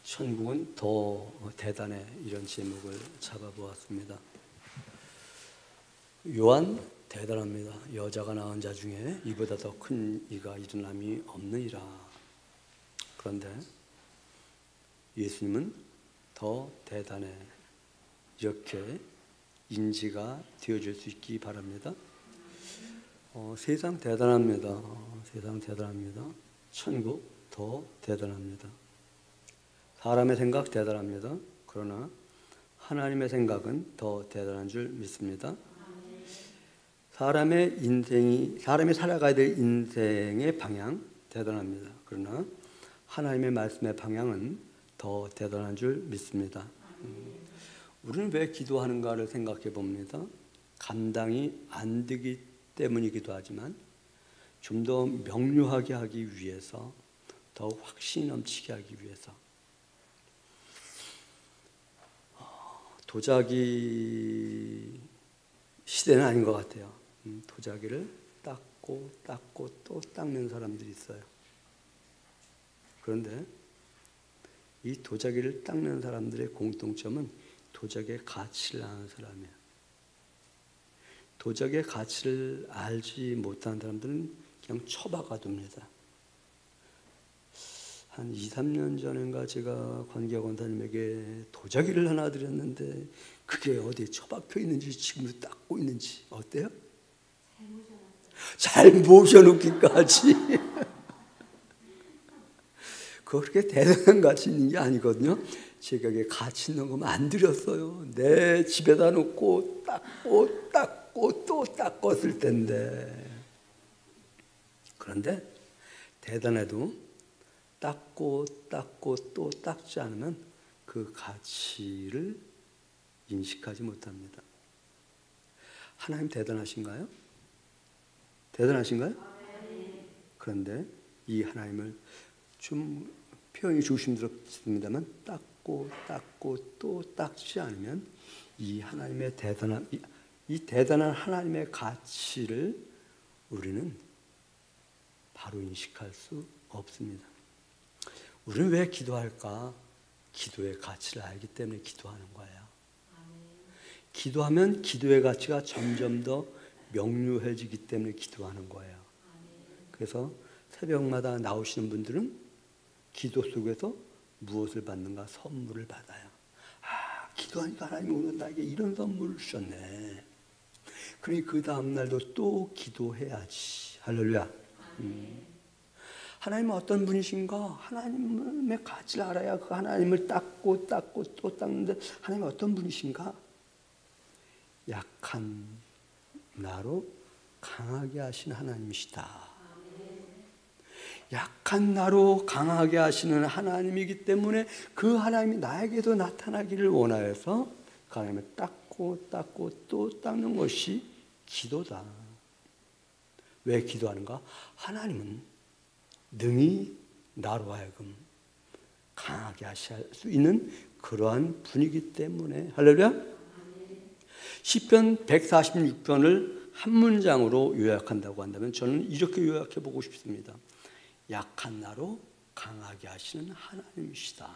천국은 더 대단해, 이런 제목을 잡아보았습니다. 요한 대단합니다. 여자가 낳은 자 중에 이보다 더 큰 이가 일어남이 없느니라. 그런데 예수님은 더 대단해, 이렇게 인지가 되어줄 수 있기 바랍니다. 세상 대단합니다. 세상 대단합니다. 천국 더 대단합니다. 사람의 생각 대단합니다. 그러나 하나님의 생각은 더 대단한 줄 믿습니다. 사람이 살아가야 될 인생의 방향 대단합니다. 그러나 하나님의 말씀의 방향은 더 대단한 줄 믿습니다. 우리는 왜 기도하는가를 생각해 봅니다. 감당이 안 되기 때문이기도 하지만 좀 더 명료하게 하기 위해서, 더 확신이 넘치게 하기 위해서. 도자기 시대는 아닌 것 같아요. 도자기를 닦고 또 닦는 사람들이 있어요. 그런데 이 도자기를 닦는 사람들의 공통점은 도자기의 가치를 아는 사람이에요. 도자기의 가치를 알지 못하는 사람들은 그냥 처박아둡니다. 한 2, 3년 전인가 제가 관계 권사님에게 도자기를 하나 드렸는데 그게 어디에 처박혀 있는지, 지금도 닦고 있는지 어때요? 잘 모셔놓기까지. 그렇게 대단한 가치 있는 게 아니거든요. 제가 이게 가치 있는 거면 안 드렸어요. 내 집에다 놓고 닦고 또 닦았을 텐데. 그런데 대단해도 닦고 또 닦지 않으면 그 가치를 인식하지 못합니다. 하나님 대단하신가요? 대단하신가요? 그런데 이 하나님을 좀 표현이 조심스럽습니다만 닦고 또 닦지 않으면 이 하나님의 이 대단한 하나님의 가치를 우리는 바로 인식할 수 없습니다. 우리는 왜 기도할까? 기도의 가치를 알기 때문에 기도하는 거예요. 기도하면 기도의 가치가 점점 더 명료해지기 때문에 기도하는 거예요. 그래서 새벽마다 나오시는 분들은 기도 속에서 무엇을 받는가? 선물을 받아요. 기도하니까 하나님이 오늘 나에게 이런 선물을 주셨네. 그러니 그 다음날도 또 기도해야지. 할렐루야. 하나님은 어떤 분이신가? 하나님의 가치를 알아야 그 하나님을 닦고 또 닦는데, 하나님은 어떤 분이신가? 약한 나로 강하게 하신 하나님이시다. 약한 나로 강하게 하시는 하나님이기 때문에 그 하나님이 나에게도 나타나기를 원하여서 그 하나님을 닦고 또 닦는 것이 기도다. 왜 기도하는가? 하나님은 능히 나로 하여금 강하게 하실 수 있는 그러한 분이기 때문에. 할렐루야. 시편 146편을 한 문장으로 요약한다고 한다면 저는 이렇게 요약해 보고 싶습니다. 약한 나로 강하게 하시는 하나님이시다.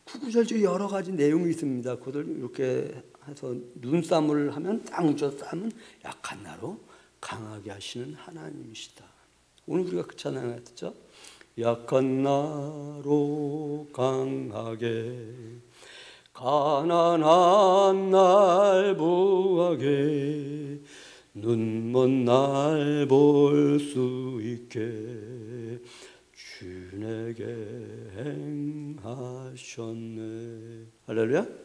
구구절절 여러 가지 내용이 있습니다. 그들 이렇게 해서 눈싸움을 하면 딱 뭉쳐 싸면 약한 나로 강하게 하시는 하나님이시다. 오늘 우리가 그 찬양을 했죠. 약한 나로 강하게, 가난한 날 부하게, 눈먼 날 볼 수 있게 주 내게 행하셨네. 할렐루야.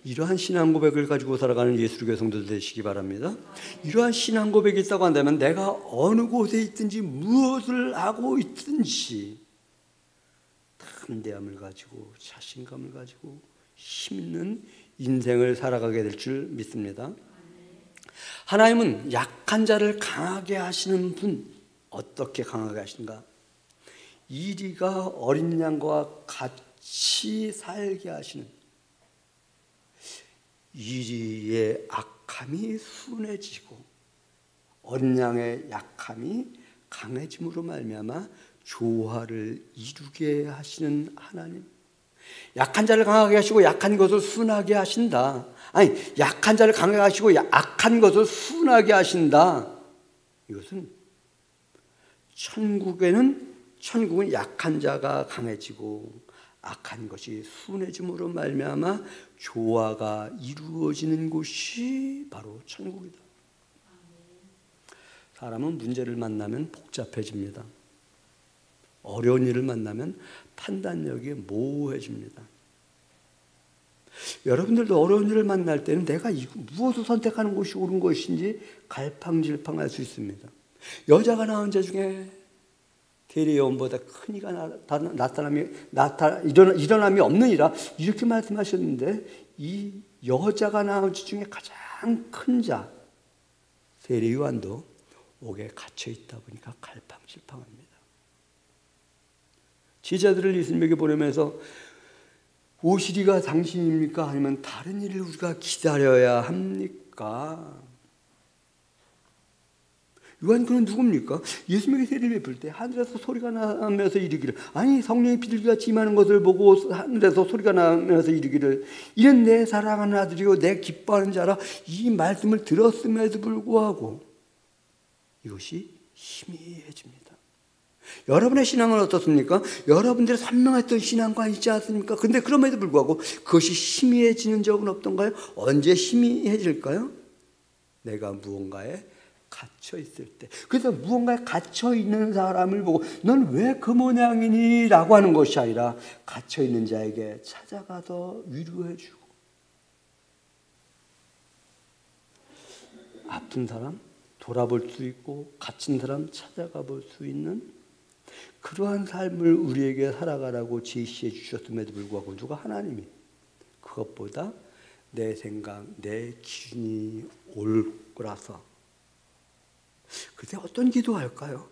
이러한 신앙 고백을 가지고 살아가는 예수교회 성도들 되시기 바랍니다. 이러한 신앙 고백이 있다고 한다면 내가 어느 곳에 있든지 무엇을 하고 있든지 담대함을 가지고 자신감을 가지고 힘있는 인생을 살아가게 될 줄 믿습니다. 하나님은 약한 자를 강하게 하시는 분. 어떻게 강하게 하시는가? 이리가 어린 양과 같이 살게 하시는, 이리의 악함이 순해지고 어린 양의 약함이 강해짐으로 말미암아 조화를 이루게 하시는 하나님. 약한 자를 강하게 하시고 약한 것을 순하게 하신다. 아니, 약한 자를 강하게 하시고 악한 것을 순하게 하신다. 이것은 천국은 약한 자가 강해지고 악한 것이 순해짐으로 말미암아 조화가 이루어지는 곳이 바로 천국이다. 사람은 문제를 만나면 복잡해집니다. 어려운 일을 만나면 판단력이 모호해집니다. 여러분들도 어려운 일을 만날 때는 내가 무엇을 선택하는 것이 옳은 것인지 갈팡질팡할 수 있습니다. 여자가 낳은 자 중에 대리여원보다 큰 이가 일어남이 없느니라 이렇게 말씀하셨는데, 이 여자가 낳은 자 중에 가장 큰 자 세례요한도 옥에 갇혀 있다 보니까 갈팡질팡합니다. 제자들을 예수님에게 보내면서 오시리가 당신입니까? 아니면 다른 일을 우리가 기다려야 합니까? 요한 그는 누굽니까? 예수님에게 세례를 베풀 때 하늘에서 소리가 나면서 이르기를, 아니 성령이 비둘기같이 임하는 것을 보고 하늘에서 소리가 나면서 이르기를, 이는 내 사랑하는 아들이요 내 기뻐하는 자라. 이 말씀을 들었음에도 불구하고 이것이 희미해집니다. 여러분의 신앙은 어떻습니까? 여러분들의 선명했던 신앙과 있지 않습니까? 근데 그럼에도 불구하고 그것이 희미해지는 적은 없던가요? 언제 희미해질까요? 내가 무언가에 갇혀 있을 때. 그래서 무언가에 갇혀 있는 사람을 보고 넌 왜 그 모양이니? 라고 하는 것이 아니라 갇혀 있는 자에게 찾아가서 위로해주고, 아픈 사람 돌아볼 수 있고 갇힌 사람 찾아가 볼 수 있는 그러한 삶을 우리에게 살아가라고 제시해 주셨음에도 불구하고 누가? 하나님이 그것보다 내 생각, 내 기준이 올 거라서. 그때 어떤 기도할까요?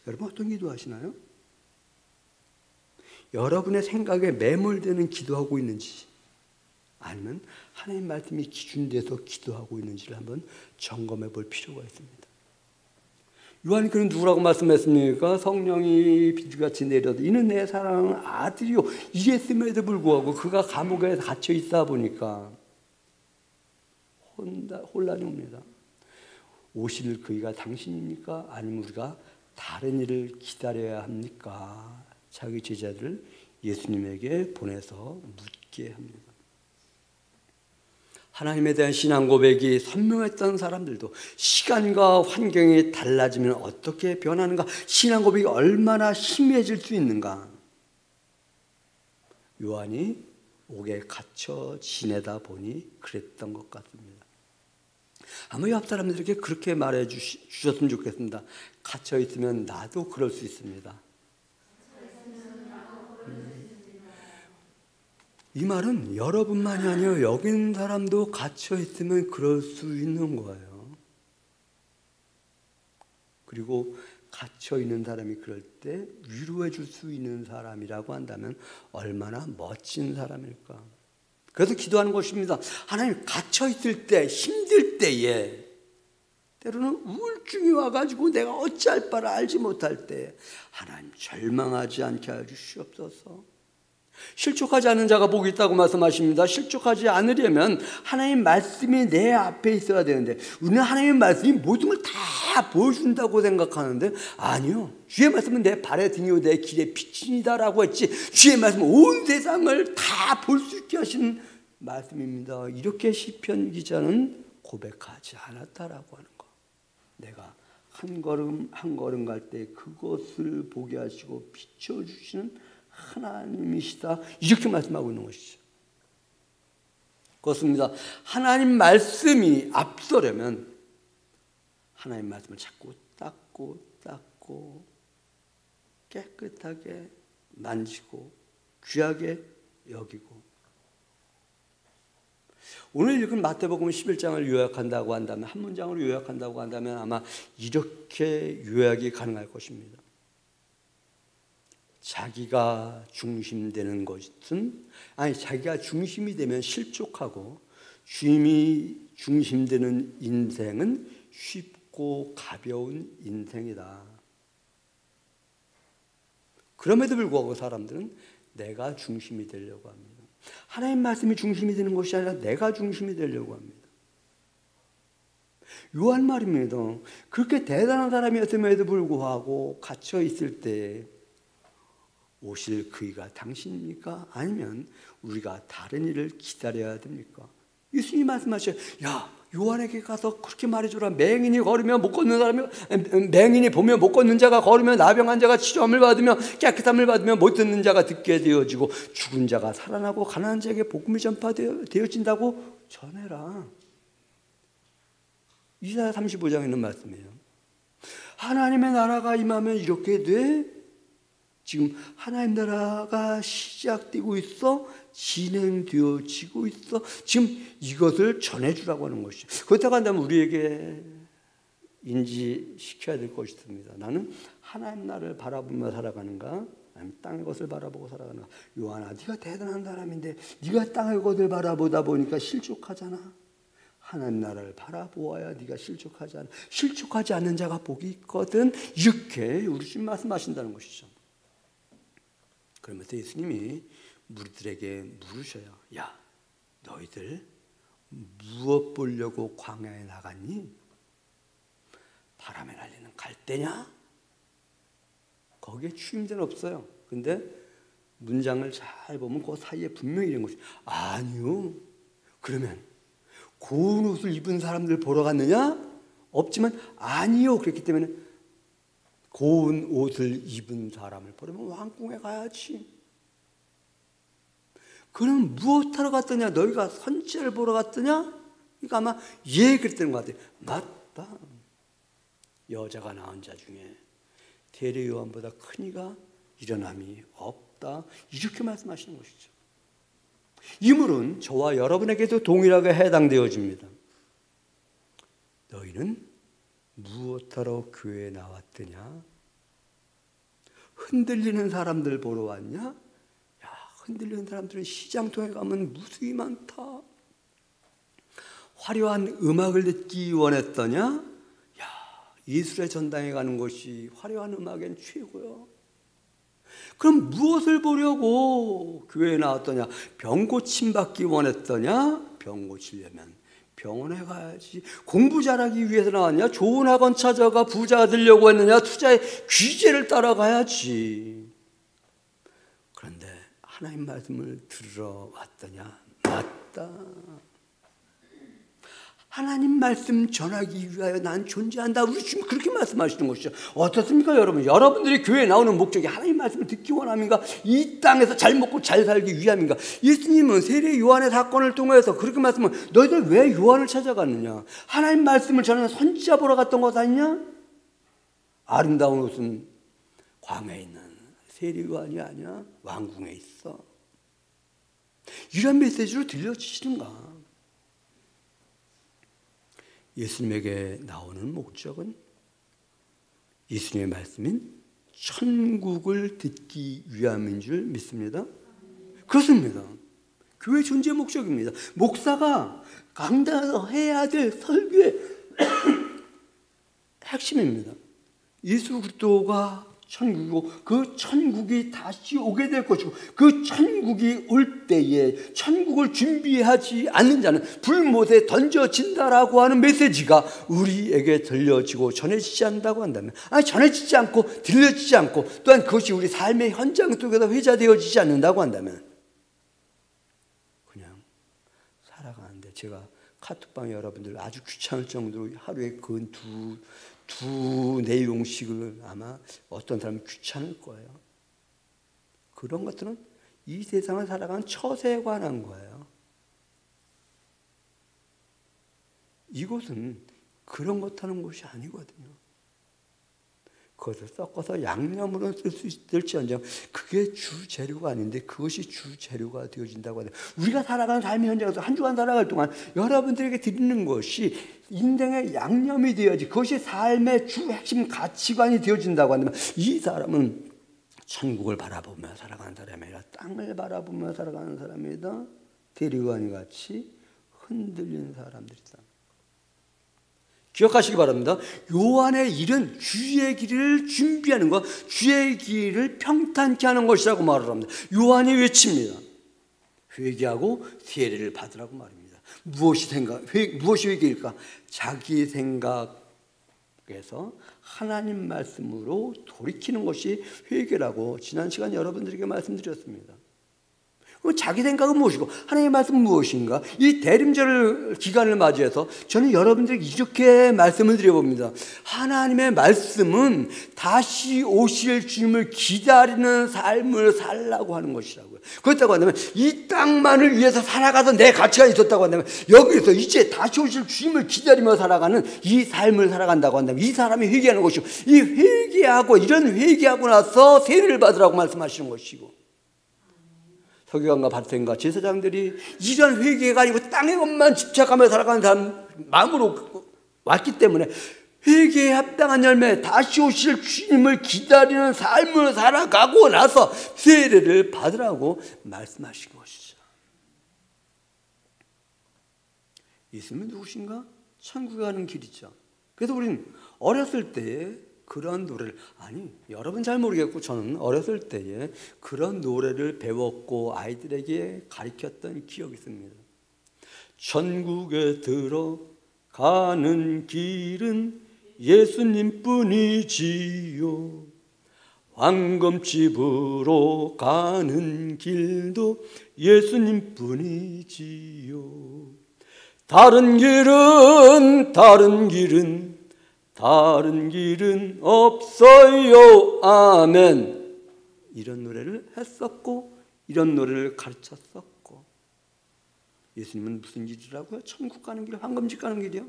여러분 어떤 기도하시나요? 여러분의 생각에 매몰되는 기도하고 있는지, 아니면 하나님 말씀이 기준돼서 기도하고 있는지를 한번 점검해 볼 필요가 있습니다. 요한이 그는 누구라고 말씀했습니까? 성령이 비둘기같이 내려도 이는 내 사랑하는 아들이요, 이랬음에도 불구하고 그가 감옥에 갇혀 있다 보니까 혼란이 옵니다. 오실 그이가 당신입니까? 아니면 우리가 다른 일을 기다려야 합니까? 자기 제자들을 예수님에게 보내서 묻게 합니다. 하나님에 대한 신앙 고백이 선명했던 사람들도 시간과 환경이 달라지면 어떻게 변하는가? 신앙 고백이 얼마나 희미해질 수 있는가? 요한이 옥에 갇혀 지내다 보니 그랬던 것 같습니다. 아마 옆 사람들에게 그렇게 말해 주셨으면 좋겠습니다. 갇혀 있으면 나도 그럴 수 있습니다. 이 말은 여러분만이 아니에요. 여기 있는 사람도 갇혀 있으면 그럴 수 있는 거예요. 그리고 갇혀 있는 사람이 그럴 때 위로해 줄 수 있는 사람이라고 한다면 얼마나 멋진 사람일까. 그래서 기도하는 것입니다. 하나님, 갇혀 있을 때, 힘들 때에, 때로는 우울증이 와가지고 내가 어찌할 바를 알지 못할 때 하나님 절망하지 않게 해 주시옵소서. 실족하지 않은 자가 복이 있다고 말씀하십니다. 실족하지 않으려면 하나님 말씀이 내 앞에 있어야 되는데, 우리는 하나님 말씀이 모든 걸 다 보여준다고 생각하는데, 아니요, 주의 말씀은 내 발의 등이요 내 길의 빛이다라고 했지, 주의 말씀은 온 세상을 다 볼 수 있게 하시는 말씀입니다. 이렇게 시편 기자는 고백하지 않았다라고 하는 거. 내가 한 걸음 한 걸음 갈 때 그것을 보게 하시고 비춰주시는 하나님이시다, 이렇게 말씀하고 있는 것이죠. 그렇습니다. 하나님 말씀이 앞서려면 하나님 말씀을 자꾸 닦고 깨끗하게 만지고 귀하게 여기고. 오늘 읽은 마태복음 11장을 요약한다고 한다면, 한 문장으로 요약한다고 한다면 아마 이렇게 요약이 가능할 것입니다. 자기가 중심되는 것은, 자기가 중심이 되면 실족하고, 주님이 중심되는 인생은 쉽고 가벼운 인생이다. 그럼에도 불구하고 사람들은 내가 중심이 되려고 합니다. 하나님 말씀이 중심이 되는 것이 아니라 내가 중심이 되려고 합니다. 요한 말입니다. 그렇게 대단한 사람이었음에도 불구하고 갇혀 있을 때 오실 그이가 당신입니까? 아니면 우리가 다른 일을 기다려야 됩니까? 예수님이 말씀하셔요. 야, 요한에게 가서 그렇게 말해주라. 맹인이 걸으면 못 걷는 사람이, 맹인이 보면 못 걷는 자가 걸으면 나병한 자가 치료함을 받으며 깨끗함을 받으며 못 듣는 자가 듣게 되어지고 죽은 자가 살아나고 가난한 자에게 복음이 전파되어진다고 전해라. 이사야 35장에 있는 말씀이에요. 하나님의 나라가 임하면 이렇게 돼. 지금 하나님 나라가 시작되고 있어. 진행되어지고 있어. 지금 이것을 전해주라고 하는 것이죠. 그렇다고 한다면 우리에게 인지시켜야 될 것이 있습니다. 나는 하나님 나라를 바라보며 살아가는가? 아니면 땅의 것을 바라보고 살아가는가? 요한아, 네가 대단한 사람인데 네가 땅의 것을 바라보다 보니까 실족하잖아. 하나님 나라를 바라보아야 네가 실족하지 않아. 실족하지 않는 자가 복이 있거든. 이렇게 우리 주님 말씀하신다는 것이죠. 그러면서 예수님이 무리들에게 물으셔요. 야, 너희들 무엇 보려고 광야에 나갔니? 바람에 날리는 갈대냐? 거기에 추임새는 없어요. 근데 문장을 잘 보면 그 사이에 분명히 이런 것이 아니요. 그러면 고운 옷을 입은 사람들 보러 갔느냐? 없지만 아니요. 그랬기 때문에 고운 옷을 입은 사람을 보려면 왕궁에 가야지. 그럼 무엇하러 갔더냐? 너희가 선지자를 보러 갔더냐? 그러니까 아마 그랬던 것 같아요. 맞다. 여자가 낳은 자 중에 대려 요한보다 큰 이가 일어남이 없다. 이렇게 말씀하시는 것이죠. 이 물은 저와 여러분에게도 동일하게 해당되어집니다. 너희는 무엇하러 교회에 나왔더냐? 흔들리는 사람들 보러 왔냐? 야, 흔들리는 사람들은 시장통에 가면 무수히 많다. 화려한 음악을 듣기 원했더냐? 야, 예술의 전당에 가는 것이 화려한 음악엔 최고요. 그럼 무엇을 보려고 교회에 나왔더냐? 병 고침 받기 원했더냐? 병 고치려면 병원에 가야지. 공부 잘하기 위해서 나왔냐? 좋은 학원 찾아가 부자가 되려고 했느냐? 투자의 귀재를 따라가야지. 그런데 하나님 말씀을 들으러 왔더냐? 맞다. 하나님 말씀 전하기 위하여 난 존재한다. 우리 지금 그렇게 말씀하시는 것이죠. 어떻습니까, 여러분? 여러분들이 교회에 나오는 목적이 하나님 말씀을 듣기 원함인가? 이 땅에서 잘 먹고 잘 살기 위함인가? 예수님은 세례 요한의 사건을 통해서 그렇게 말씀하면 너희들 왜 요한을 찾아갔느냐? 하나님 말씀을 전하는 선지자 보러 갔던 것 아니냐? 아름다운 옷은 광야에 있는 세례 요한이 아니야. 왕궁에 있어. 이런 메시지로 들려주시는가? 예수님에게 나오는 목적은 예수님의 말씀인 천국을 듣기 위함인 줄 믿습니다. 그렇습니다. 교회 존재 목적입니다. 목사가 강단에서 해야 될 설교의 핵심입니다. 예수 그리스도가 천국이고 그 천국이 다시 오게 될 것이고 그 천국이 올 때에 천국을 준비하지 않는 자는 불못에 던져진다라고 하는 메시지가 우리에게 들려지고 전해지지 않는다고 한다면, 아니 전해지지 않고 들려지지 않고 또한 그것이 우리 삶의 현장 속에서 회자되어지지 않는다고 한다면 그냥 살아가는데, 제가 카톡방에 여러분들 아주 귀찮을 정도로 하루에 그 두 내용씩을 아마 어떤 사람은 귀찮을 거예요. 그런 것들은 이 세상을 살아가는 처세에 관한 거예요. 이곳은 그런 것 하는 곳이 아니거든요. 그것을 섞어서 양념으로 쓸 수 있을지언정 그게 주 재료가 아닌데 그것이 주 재료가 되어진다고 하는, 우리가 살아가는 삶의 현장에서 한 주간 살아갈 동안 여러분들에게 드리는 것이 인생의 양념이 되어지, 그것이 삶의 주 핵심 가치관이 되어진다고 한다면 이 사람은 천국을 바라보며 살아가는 사람이 아니라 땅을 바라보며 살아가는 사람이다. 대리관이 같이 흔들리는 사람들이다. 기억하시기 바랍니다. 요한의 일은 주의 길을 준비하는 것, 주의 길을 평탄케 하는 것이라고 말을 합니다. 요한이 외칩니다. 회개하고 세례를 받으라고 말입니다. 무엇이 회개일까? 자기 생각에서 하나님 말씀으로 돌이키는 것이 회개라고 지난 시간 여러분들에게 말씀드렸습니다. 자기 생각은 무엇이고 하나님의 말씀은 무엇인가? 이 대림절 기간을 맞이해서 저는 여러분들에게 이렇게 말씀을 드려봅니다. 하나님의 말씀은 다시 오실 주님을 기다리는 삶을 살라고 하는 것이라고요. 그렇다고 한다면 이 땅만을 위해서 살아가서 내 가치가 있었다고 한다면 여기서 이제 다시 오실 주님을 기다리며 살아가는 이 삶을 살아간다고 한다면 이 사람이 회개하는 것이고, 이 이런 회개하고 나서 세례를 받으라고 말씀하시는 것이고, 서기관과 바리새인과 제사장들이 이런 회개가 아니고 땅의 것만 집착하며 살아가는 사람 마음으로 왔기 때문에 회개에 합당한 열매, 다시 오실 주님을 기다리는 삶을 살아가고 나서 세례를 받으라고 말씀하신 것이죠. 예수님은 누구신가? 천국에 가는 길이죠. 그래서 우리는 어렸을 때에 그런 노래를, 여러분 잘 모르겠고 저는 어렸을 때에 그런 노래를 배웠고 아이들에게 가르쳤던 기억이 있습니다. 천국에 들어가는 길은 예수님뿐이지요. 황금집으로 가는 길도 예수님뿐이지요. 다른 길은 없어요. 아멘. 이런 노래를 했었고 이런 노래를 가르쳤었고, 예수님은 무슨 길이라고요? 천국 가는 길, 황금집 가는 길이요?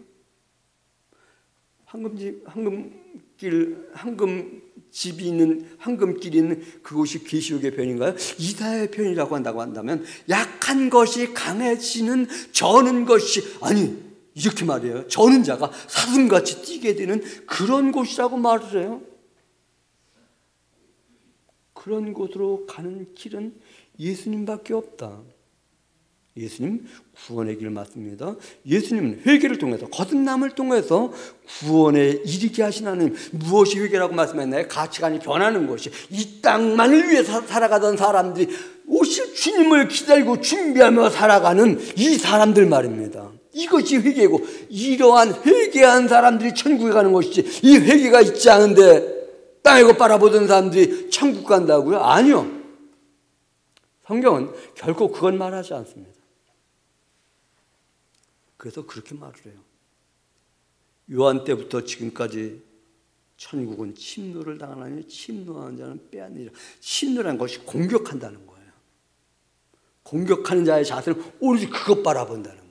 황금집이 있는, 황금길이 있는 그곳이 계시록의 편인가요? 이사야의 편이라고 한다면 약한 것이 강해지는 저는 것이, 이렇게 말해요. 저는 자가 사슴같이 뛰게 되는 그런 곳이라고 말을 해요. 그런 곳으로 가는 길은 예수님밖에 없다. 예수님 구원의 길을 맞습니다. 예수님은 회개를 통해서, 거듭남을 통해서 구원에 이르게 하신 하나님. 무엇이 회개라고 말씀했나요? 가치관이 변하는 것이, 이 땅만을 위해서 살아가던 사람들이 오실 주님을 기다리고 준비하며 살아가는 이 사람들 말입니다. 이것이 회개고, 이러한 회개한 사람들이 천국에 가는 것이지, 이 회개가 있지 않은데 땅에 것 바라보던 사람들이 천국 간다고요? 아니요. 성경은 결코 그건 말하지 않습니다. 그래서 그렇게 말을 해요. 요한 때부터 지금까지 천국은 침노를 당하나니 침노하는 자는 빼앗느니라. 침노라는 것이 공격한다는 거예요. 공격하는 자의 자세는 오로지 그것 바라본다는 거예요.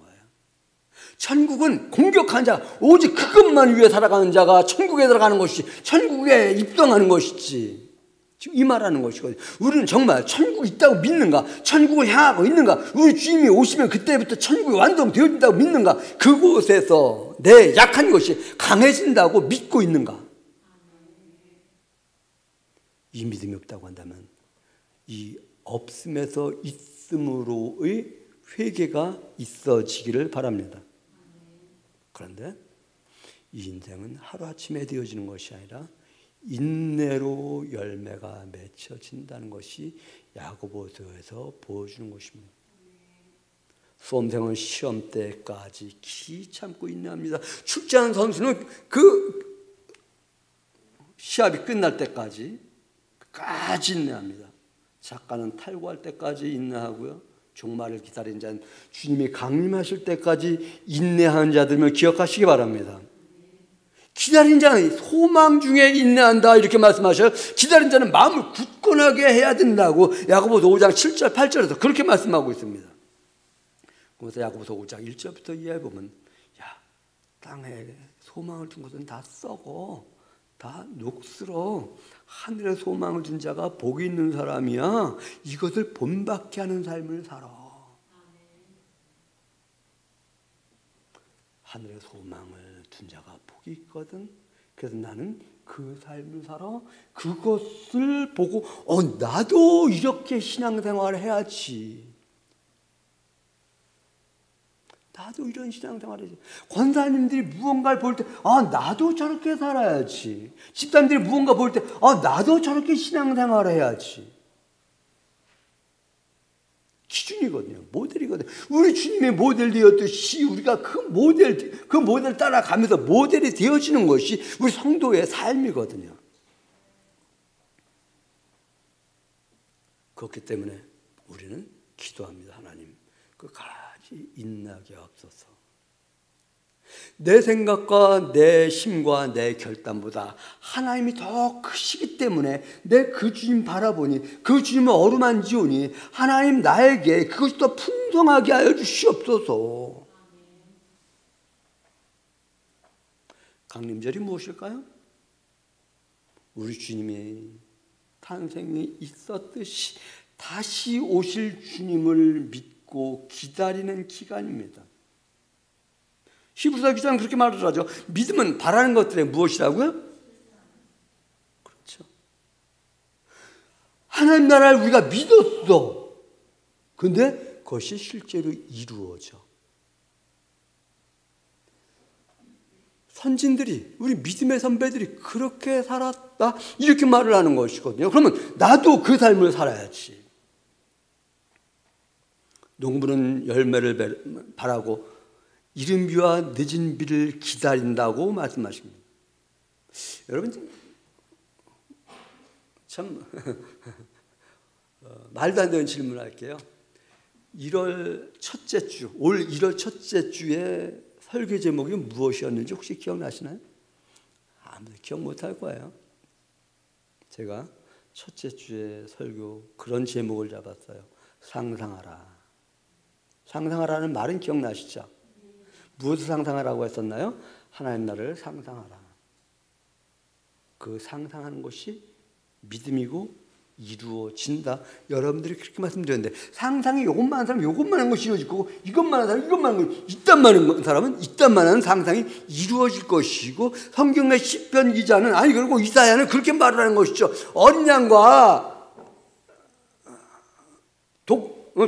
천국은 공격하는 자, 오직 그것만 위해 살아가는 자가 천국에 들어가는 것이, 천국에 입성하는 것이지, 지금 이 말하는 것이거든요. 우리는 정말 천국이 있다고 믿는가? 천국을 향하고 있는가? 우리 주님이 오시면 그때부터 천국이 완성되어진다고 믿는가? 그곳에서 내 약한 것이 강해진다고 믿고 있는가? 이 믿음이 없다고 한다면 이 없음에서 있음으로의 회개가 있어지기를 바랍니다. 그런데 이 인생은 하루아침에 되어지는 것이 아니라 인내로 열매가 맺혀진다는 것이 야고보서에서 보여주는 것입니다. 수험생은 시험 때까지 기 참고 인내합니다. 축제하는 선수는 그 시합이 끝날 때까지 인내합니다. 작가는 탈구할 때까지 인내하고요. 종말을 기다린 자는 주님이 강림하실 때까지 인내하는 자들을 기억하시기 바랍니다. 기다린 자는 소망 중에 인내한다, 이렇게 말씀하셔요. 기다린 자는 마음을 굳건하게 해야 된다고 야고보서 5장 7절 8절에서 그렇게 말씀하고 있습니다. 그래서 야고보서 5장 1절부터 이해해 보면, 땅에 소망을 둔 것은 다 썩어, 다 녹슬어. 하늘에 소망을 둔 자가 복이 있는 사람이야. 이것을 본받게 하는 삶을 살아. 하늘에 소망을 둔 자가 복이 있거든. 그래서 나는 그 삶을 살아. 그것을 보고 나도 이렇게 신앙생활을 해야지. 나도 이런 신앙생활을 해야지. 권사님들이 무언가를 볼 때 나도 저렇게 살아야지. 집사님들이 무언가 볼 때 나도 저렇게 신앙생활을 해야지. 기준이거든요. 모델이거든요. 우리 주님의 모델 되었듯이 우리가 그 모델 따라가면서 모델이 되어지는 것이 우리 성도의 삶이거든요. 그렇기 때문에 우리는 기도합니다. 하나님, 끝까지 인내하게 하옵소서. 내 생각과 내 심과 내 결단보다 하나님이 더 크시기 때문에 내 그 주님 바라보니 그 주님을 어루만지오니 하나님 나에게 그것이 더 풍성하게 하여 주시옵소서. 강림절이 무엇일까요? 우리 주님의 탄생이 있었듯이 다시 오실 주님을 믿고 기다리는 기간입니다. 히브리서 기자는 그렇게 말을 하죠. 믿음은 바라는 것들의 무엇이라고요? 그렇죠. 하나님 나라를 우리가 믿었어. 근데 그것이 실제로 이루어져. 선진들이, 우리 믿음의 선배들이 그렇게 살았다, 이렇게 말을 하는 것이거든요. 그러면 나도 그 삶을 살아야지. 농부는 열매를 바라고 이른 비와 늦은 비를 기다린다고 말씀하십니다. 여러분, 참 말도 안 되는 질문을 할게요. 1월 첫째 주, 올 1월 첫째 주에 설교 제목이 무엇이었는지 혹시 기억나시나요? 아무도 기억 못할 거예요. 제가 첫째 주에 설교 그런 제목을 잡았어요. 상상하라. 상상하라는 말은 기억나시죠? 무엇을 상상하라고 했었나요? 하나님 나라를 상상하라. 그 상상하는 것이 믿음이고 이루어진다. 여러분들이 그렇게 말씀드렸는데, 상상이 이것만 하는 사람은 이것만 하는 것이 이루어질 거고, 이것만 하는 사람은 이것만 하는 것이, 이딴만 하는 사람은 이딴만 하는 상상이 이루어질 것이고, 성경의 시편 기자는 그리고 이사야는 그렇게 말을 하는 것이죠. 어린 양과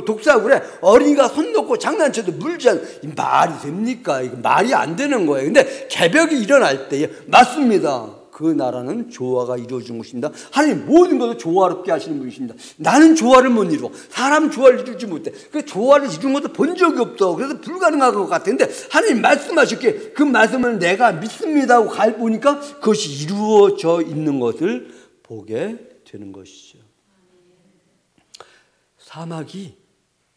독사굴에 어린이가 손 놓고 장난쳐도 물지 않는, 말이 됩니까? 이거 말이 안 되는 거예요. 근데 개벽이 일어날 때에 맞습니다. 그 나라는 조화가 이루어진 것입니다. 하나님 모든 것을 조화롭게 하시는 분이십니다. 나는 조화를 못 이루어. 사람 조화를 이루지 못해. 그 조화를 이룬 것도 본 적이 없어. 그래서 불가능한 것 같은데 하나님 말씀하셨기에 그 말씀을 내가 믿습니다 하고 보니까 그것이 이루어져 있는 것을 보게 되는 것이죠. 사막이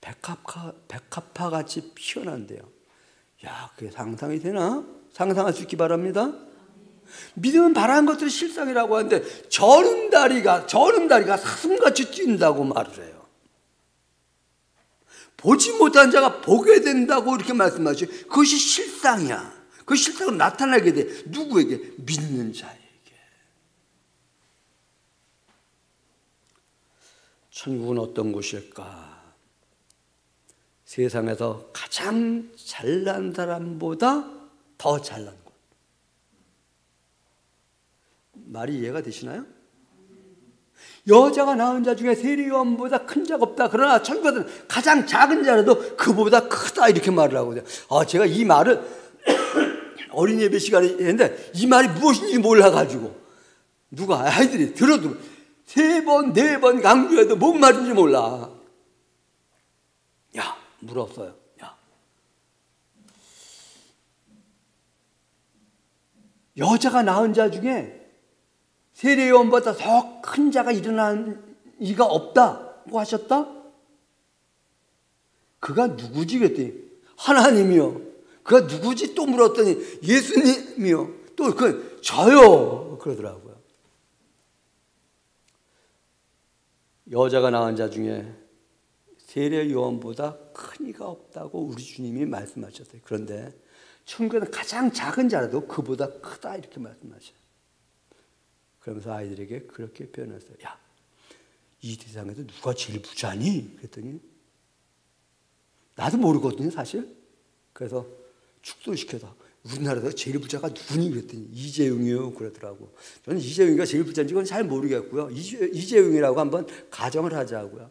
백합화같이 피어난대요. 야, 그게 상상이 되나? 상상할 수 있기 바랍니다. 믿음은 바라는 것들이 실상이라고 하는데 저는 다리가 사슴같이 뛴다고 말을 해요. 보지 못한 자가 보게 된다고 이렇게 말씀하시죠. 그것이 실상이야. 그 실상으로 나타나게 돼. 누구에게? 믿는 자에게. 천국은 어떤 곳일까? 세상에서 가장 잘난 사람보다 더 잘난 것. 말이 이해가 되시나요? 여자가 낳은 자 중에 세례요한보다 큰 자가 없다. 그러나 천국은 가장 작은 자라도 그보다 크다 이렇게 말을 하거든요. 제가 이 말을 어린 예배 시간에 했는데 이 말이 무엇인지 몰라가지고 누가 아이들이 들어도 3번 4번 강조해도 뭔 말인지 몰라. 야, 물었어요. 야, 여자가 낳은 자 중에 세례요한보다 더 큰 자가 일어난 이가 없다고 하셨다? 그가 누구지? 그랬더니 하나님이요. 그가 누구지? 또 물었더니 예수님이요. 또 그 저요. 그러더라고요. 여자가 낳은 자 중에 세례요한보다 큰 이가 없다고 우리 주님이 말씀하셨어요. 그런데 천국에는 가장 작은 자라도 그보다 크다 이렇게 말씀하셔요. 그러면서 아이들에게 그렇게 표현했어요. 야, 이 세상에서 누가 제일 부자니? 그랬더니 나도 모르거든요, 사실. 그래서 축소시켜서 우리나라에서 제일 부자가 누구니? 그랬더니 이재용이요. 그러더라고. 저는 이재용이가 제일 부자인지 그건 잘 모르겠고요. 이재용이라고 한번 가정을 하자고요.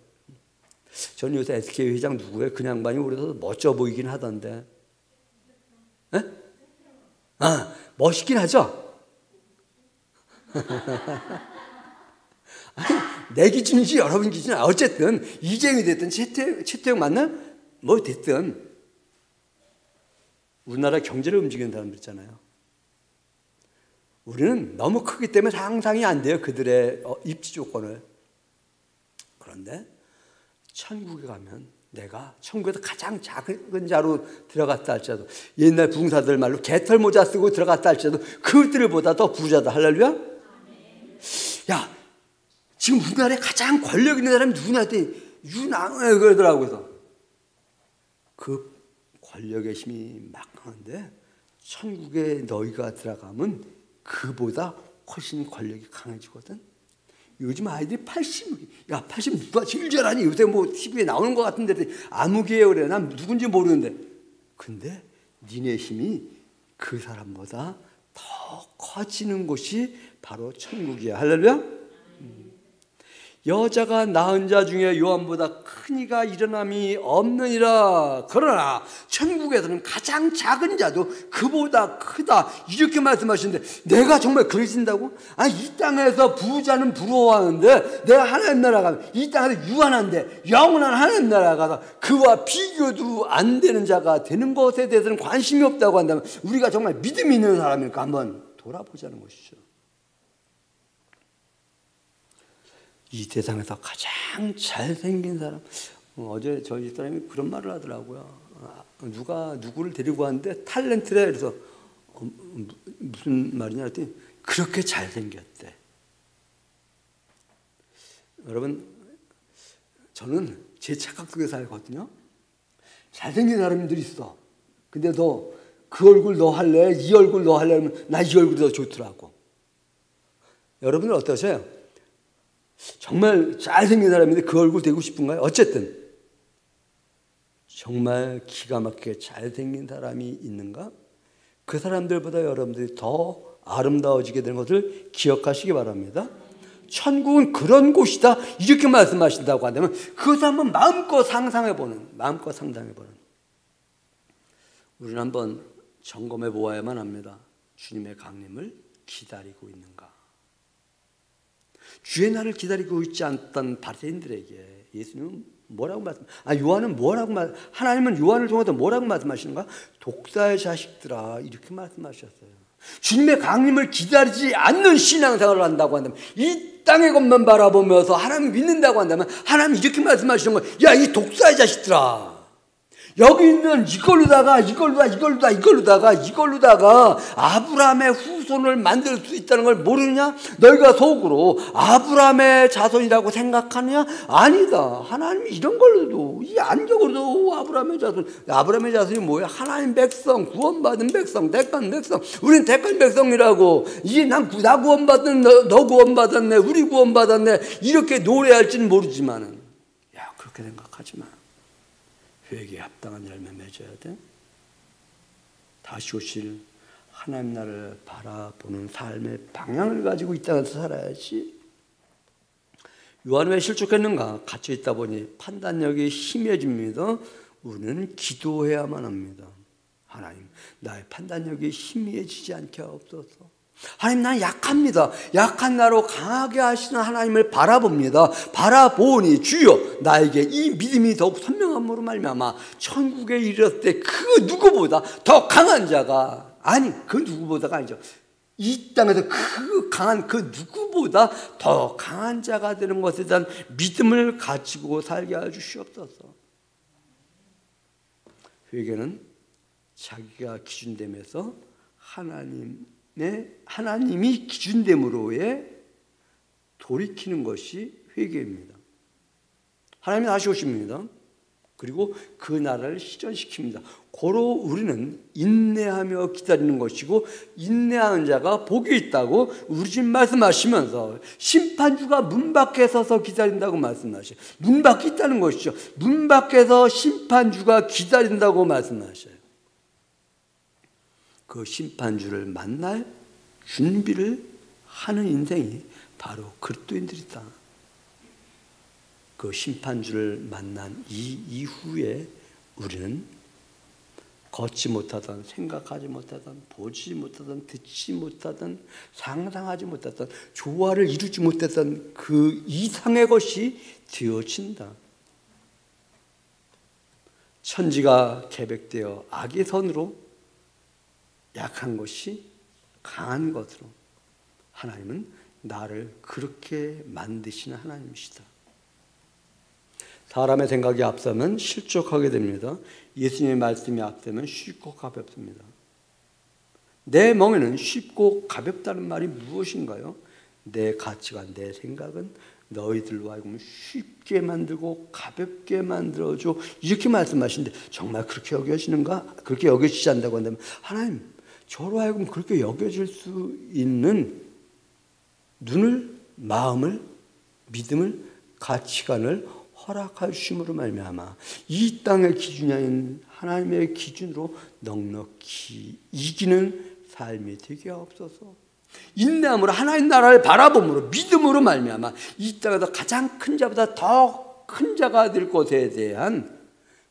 저는 요새 SK 회장 누구예요? 그 양반이 오래서 멋져 보이긴 하던데 에? 멋있긴 하죠? 아니, 내 기준이지 여러분 기준이 어쨌든 이재용이 됐든 최태용 만나 뭐 됐든 우리나라 경제를 움직이는 사람들 있잖아요. 우리는 너무 크기 때문에 상상이 안 돼요. 그들의 입지 조건을. 그런데 천국에 가면 내가 천국에서 가장 작은 자로 들어갔다 할지라도 옛날 부흥사들 말로 개털 모자 쓰고 들어갔다 할지라도 그들보다 더 부자다. 할렐루야. 야, 지금 우리나라에 가장 권력 있는 사람이 누구냐 했더니 유낭을 그러더라고요. 그래서 그 권력의 힘이 막강한데 천국에 너희가 들어가면 그보다 훨씬 권력이 강해지거든. 요즘 아이들이 80 누가 제일 잘하니? 요새 뭐 TV에 나오는 것 같은데 아무개요 그래. 난 누군지 모르는데. 근데 니네 힘이 그 사람보다 더 커지는 곳이 바로 천국이야. 할렐루야. 여자가 낳은 자 중에 요한보다 큰 이가 일어남이 없느니라. 그러나 천국에서는 가장 작은 자도 그보다 크다. 이렇게 말씀하시는데 내가 정말 그러신다고? 아니, 이 땅에서 부자는 부러워하는데 내가 하나님 나라 가면 이 땅에서 유한한데 영원한 하나님 나라 가서 그와 비교도 안 되는 자가 되는 것에 대해서는 관심이 없다고 한다면 우리가 정말 믿음이 있는 사람일까 한번 돌아보자는 것이죠. 이 세상에서 가장 잘생긴 사람. 어제 저희 집사람이 그런 말을 하더라고요. 누가 누구를 데리고 왔는데 탤런트래. 그래서 무슨 말이냐 했더니 그렇게 잘생겼대. 여러분, 저는 제 착각 속에 살거든요. 잘생긴 사람들이 있어. 근데 너 그 얼굴 너 할래? 이 얼굴 너 할래? 하면 나 이 얼굴이 더 좋더라고. 여러분은 어떠세요? 정말 잘생긴 사람인데 그 얼굴 되고 싶은가요? 어쨌든 정말 기가 막히게 잘생긴 사람이 있는가? 그 사람들보다 여러분들이 더 아름다워지게 되는 것을 기억하시기 바랍니다. 천국은 그런 곳이다 이렇게 말씀하신다고 한다면 그것을 한번 마음껏 상상해보는, 우리는 한번 점검해 보아야만 합니다. 주님의 강림을 기다리고 있는가? 주의 날을 기다리고 있지 않던 바리새인들에게 예수님은 뭐라고 요한은 뭐라고 하나님은 요한을 통해서 뭐라고 말씀하시는가? 독사의 자식들아 이렇게 말씀하셨어요. 주님의 강림을 기다리지 않는 신앙생활을 한다고 한다면 이 땅의 것만 바라보면서 하나님을 믿는다고 한다면 하나님이 이렇게 말씀하시는 거예요. 야, 이 독사의 자식들아, 여기 있는 이걸로다가 아브라함의 후손을 만들 수 있다는 걸 모르느냐? 너희가 속으로 아브라함의 자손이라고 생각하느냐? 아니다. 하나님이 이런 걸로도 이 안적으로도 아브라함의 자손이 뭐야? 하나님 백성, 구원받은 백성, 택한 백성. 우리는 택한 백성이라고. 이게 나 구원받은 너 구원받았네, 우리 구원받았네 이렇게 노래할지는 모르지만은 야, 그렇게 생각하지 마. 회개에 합당한 열매 맺어야 돼. 다시 오실 하나님 나라를 바라보는 삶의 방향을 가지고 이 땅에서 살아야지. 요한은 왜 실족했는가? 갇혀 있다 보니 판단력이 희미해집니다. 우리는 기도해야만 합니다. 하나님, 나의 판단력이 희미해지지 않게 하옵소서. 하나님, 난 약합니다. 약한 나로 강하게 하시는 하나님을 바라봅니다. 바라보니 주여 나에게 이 믿음이 더욱 선명함으로 말미암아 천국에 이르렀을 때 그 누구보다 더 강한 자가, 아니 그 누구보다가 아니죠, 이 땅에서 그 누구보다 더 강한 자가 되는 것에 대한 믿음을 가지고 살게 해 주시옵소서. 회개는 자기가 기준됨에서 하나님이 기준됨으로의 돌이키는 것이 회개입니다. 하나님이 다시 오십니다. 그리고 그 나라를 실현시킵니다. 고로 우리는 인내하며 기다리는 것이고 인내하는 자가 복이 있다고 우리 집 말씀하시면서 심판주가 문 밖에 서서 기다린다고 말씀하셔요. 문 밖에 있다는 것이죠. 문 밖에서 심판주가 기다린다고 말씀하셔요. 그 심판주를 만날 준비를 하는 인생이 바로 그리스도인들이다. 그 심판주를 만난 이 이후에 우리는 걷지 못하던, 생각하지 못하던, 보지 못하던, 듣지 못하던, 상상하지 못하던, 조화를 이루지 못했던 그 이상의 것이 되어진다. 천지가 계백되어 악의 선으로 약한 것이 강한 것으로 하나님은 나를 그렇게 만드시는 하나님이시다. 사람의 생각이 앞서면 실족하게 됩니다. 예수님의 말씀이 앞서면 쉽고 가볍습니다. 내 멍에는 쉽고 가볍다는 말이 무엇인가요? 내 가치관, 내 생각은 너희들로 하여금 쉽게 만들고 가볍게 만들어줘, 이렇게 말씀하시는데 정말 그렇게 여겨지는가? 그렇게 여겨지지 않는다고 한다면 하나님, 저로 하여금 그렇게 여겨질 수 있는 눈을, 마음을, 믿음을, 가치관을 허락할 주심으로 말미암아 이 땅의 기준이 아닌 하나님의 기준으로 넉넉히 이기는 삶이 되게 하옵소서. 인내함으로 하나님 나라를 바라봄으로 믿음으로 말미암아 이 땅에서 가장 큰 자보다 더 큰 자가 될 것에 대한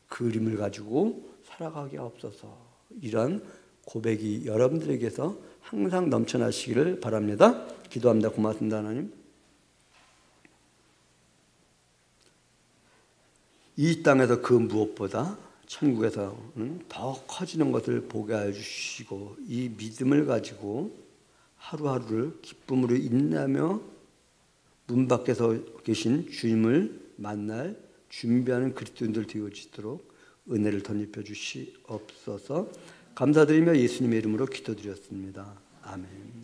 그림을 가지고 살아가게 하옵소서. 이런 고백이 여러분들에게서 항상 넘쳐나시기를 바랍니다. 기도합니다. 고맙습니다. 하나님, 이 땅에서 그 무엇보다 천국에서는 더 커지는 것을 보게 해주시고 이 믿음을 가지고 하루하루를 기쁨으로 인내하며 문 밖에서 계신 주님을 만날 준비하는 그리스도인들 되어지도록 은혜를 덧입혀 주시옵소서. 감사드리며 예수님의 이름으로 기도드렸습니다. 아멘.